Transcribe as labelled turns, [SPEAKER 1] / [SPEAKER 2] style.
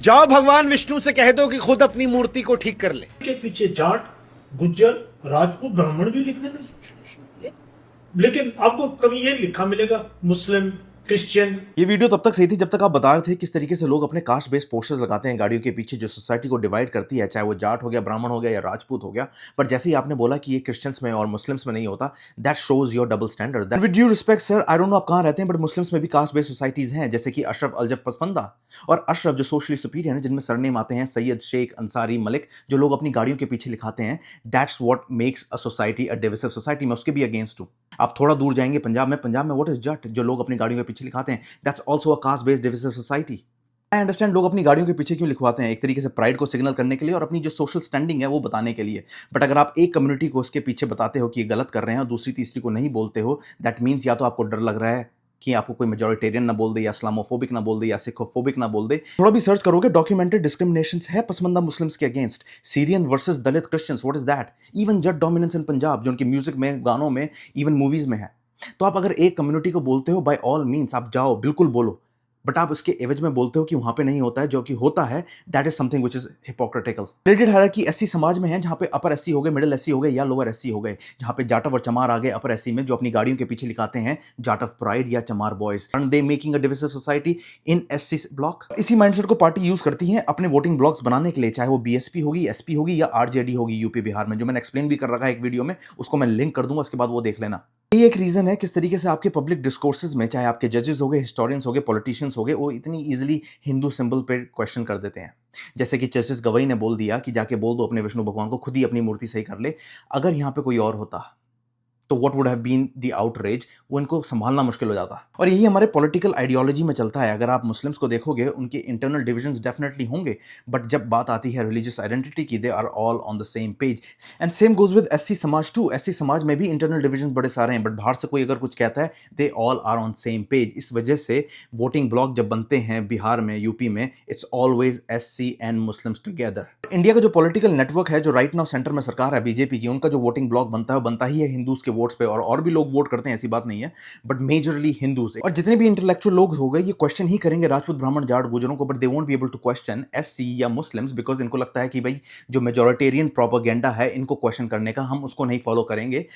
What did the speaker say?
[SPEAKER 1] जाओ भगवान विष्णु से कह दो कि खुद अपनी मूर्ति को ठीक कर ले।
[SPEAKER 2] के पीछे जाट, गुज्जर, राजपूत, ब्राह्मण भी लिखने लगे, लेकिन आपको कभी ये लिखा मिलेगा मुस्लिम, क्रिश्चियन।
[SPEAKER 3] ये वीडियो तब तक सही थी जब तक आप बता रहे थे किस तरीके से लोग अपने कास्ट बेस्ड पोस्टर्स लगाते हैं गाड़ियों के पीछे, जो सोसाइटी को डिवाइड करती है, चाहे वो जाट हो गया, ब्राह्मण हो गया या राजपूत हो गया। पर जैसे ही आपने बोला कि ये क्रिश्चियंस में और मुस्लिम्स में नहीं होता, that shows your double standard. With due respect sir, I don't know आप कहाँ रहते हैं, बट मुस्लिम्स में भी कास्ट बेस्ड सोसाइटीज हैं, जैसे कि अशरफ अलजफ पसमंदा और अशरफ जो सोशली सुपीरियर हैं, जिनमें सरनेम आते हैं सैयद, शेख, अंसारी, मलिक, जो लोग अपनी गाड़ियों के पीछे लिखाते हैं। That's what makes a society a divisive society. मैं उसके भी अगेंस्ट हूँ। आप थोड़ा दूर जाएंगे पंजाब में व्हाट इज जट, जो लोग अपनी गाड़ियों के पीछे लिखाते हैं, that's also a caste based divisive society. I understand लोग अपनी गाड़ियों के पीछे क्यों लिखवाते हैं, एक तरीके से प्राइड को सिग्नल करने के लिए और अपनी जो सोशल स्टैंडिंग है वो बताने के लिए। बट अगर आप एक कम्युनिटी को उसके पीछे बताते हो कि ये गलत कर रहे हैं और दूसरी तीसरी को नहीं बोलते हो, दैट मीन्स या तो आपको डर लग रहा है कि आपको कोई मेजोरिटेरियन ना बोल दे, या इस्लामोफोबिक ना बोल दे, या सिखोफोबिक ना बोल दे। थोड़ा भी सर्च करोगे, डॉक्यूमेंटेड डिस्क्रिमिनेशन है पसमंदा मुस्लिम्स के against. Syrian versus Dalit Christians, what is that? Even Jat dominance in Punjab, जो उनकी म्यूजिक में, गानों में, इवन मूवीज में है। तो आप अगर एक कम्युनिटी को बोलते हो, बाय ऑल मीन्स आप जाओ, बिल्कुल बोलो, बट आप उसके एवज में बोलते हो कि वहां पे नहीं होता है, जो कि होता है, that is something which is hypocritical. Related hierarchy SC समाज में है, जहां पे अपर एससी हो गए, मिडिल एससी हो गए या लोअर एससी हो गए, जहां पे जाटव और चमार आ गए अपर एससी में, जो अपनी गाड़ियों के पीछे लिखाते हैं जाटव प्राइड या चमार boys, and they making a divisive society in SC block. इसी माइंडसेट को पार्टी यूज करती है अपने वोटिंग ब्लॉक्स बनाने के लिए, चाहे वो बीएसपी होगी, एसपी होगी या आरजेडी होगी यूपी बिहार में, जो मैंने एक्सप्लेन भी कर रखा है एक वीडियो में, उसको मैं लिंक कर दूंगा, उसके बाद वो देख लेना। ये एक रीजन है किस तरीके से आपके पब्लिक डिस्कोर्सेज में, चाहे आपके जजेस हो गए, हिस्टोरियंस हो गए, पॉलिटिशियंस हो गए, वो इतनी इजीली हिंदू सिंबल पे क्वेश्चन कर देते हैं। जैसे कि जस्टिस गवई ने बोल दिया कि जाके बोल दो अपने विष्णु भगवान को खुद ही अपनी मूर्ति सही कर ले। अगर यहां पे कोई और होता तो what would have been the outrage, वो इनको संभालना मुश्किल हो जाता। और यही हमारे पॉलिटिकल आइडियोलॉजी में चलता है। अगर आप मुस्लिम्स को देखोगे, उनके इंटरनल डिविजन्स डेफिनेटली होंगे, बट जब बात आती है रिलीजियस आइडेंटिटी की, they are all on the same page. And same goes with SC समाज टू। एससी समाज में भी इंटरनल डिविजन बड़े सारे हैं, बट बाहर से कोई अगर कुछ कहता है, they all are on same page. इस वजह से वोटिंग ब्लॉक जब बनते हैं बिहार में, यूपी में, it's always SC and Muslims together. India का जो पॉलिटिकल नेटवर्क है, जो राइट नाउ सेंटर में सरकार है बीजेपी की, उनका जो वोटिंग ब्लॉक बनता है, वो बनता ही है हिंदूज के वोट्स पे, और भी लोग वोट करते हैं, ऐसी बात नहीं है, बट मेजरली हिंदूज। और जितने भी इंटेलेक्चुअल लोग हो गए, ये क्वेश्चन ही करेंगे राजपूत, ब्राह्मण, जाट, गुजरों को, but they won't be able to question SC या मुस्लिम्स, बिकॉज इनको लगता है कि भाई जो मेजोरिटेरियन प्रोपेगेंडा है इनको क्वेश्चन करने का, हम उसको नहीं फॉलो करेंगे।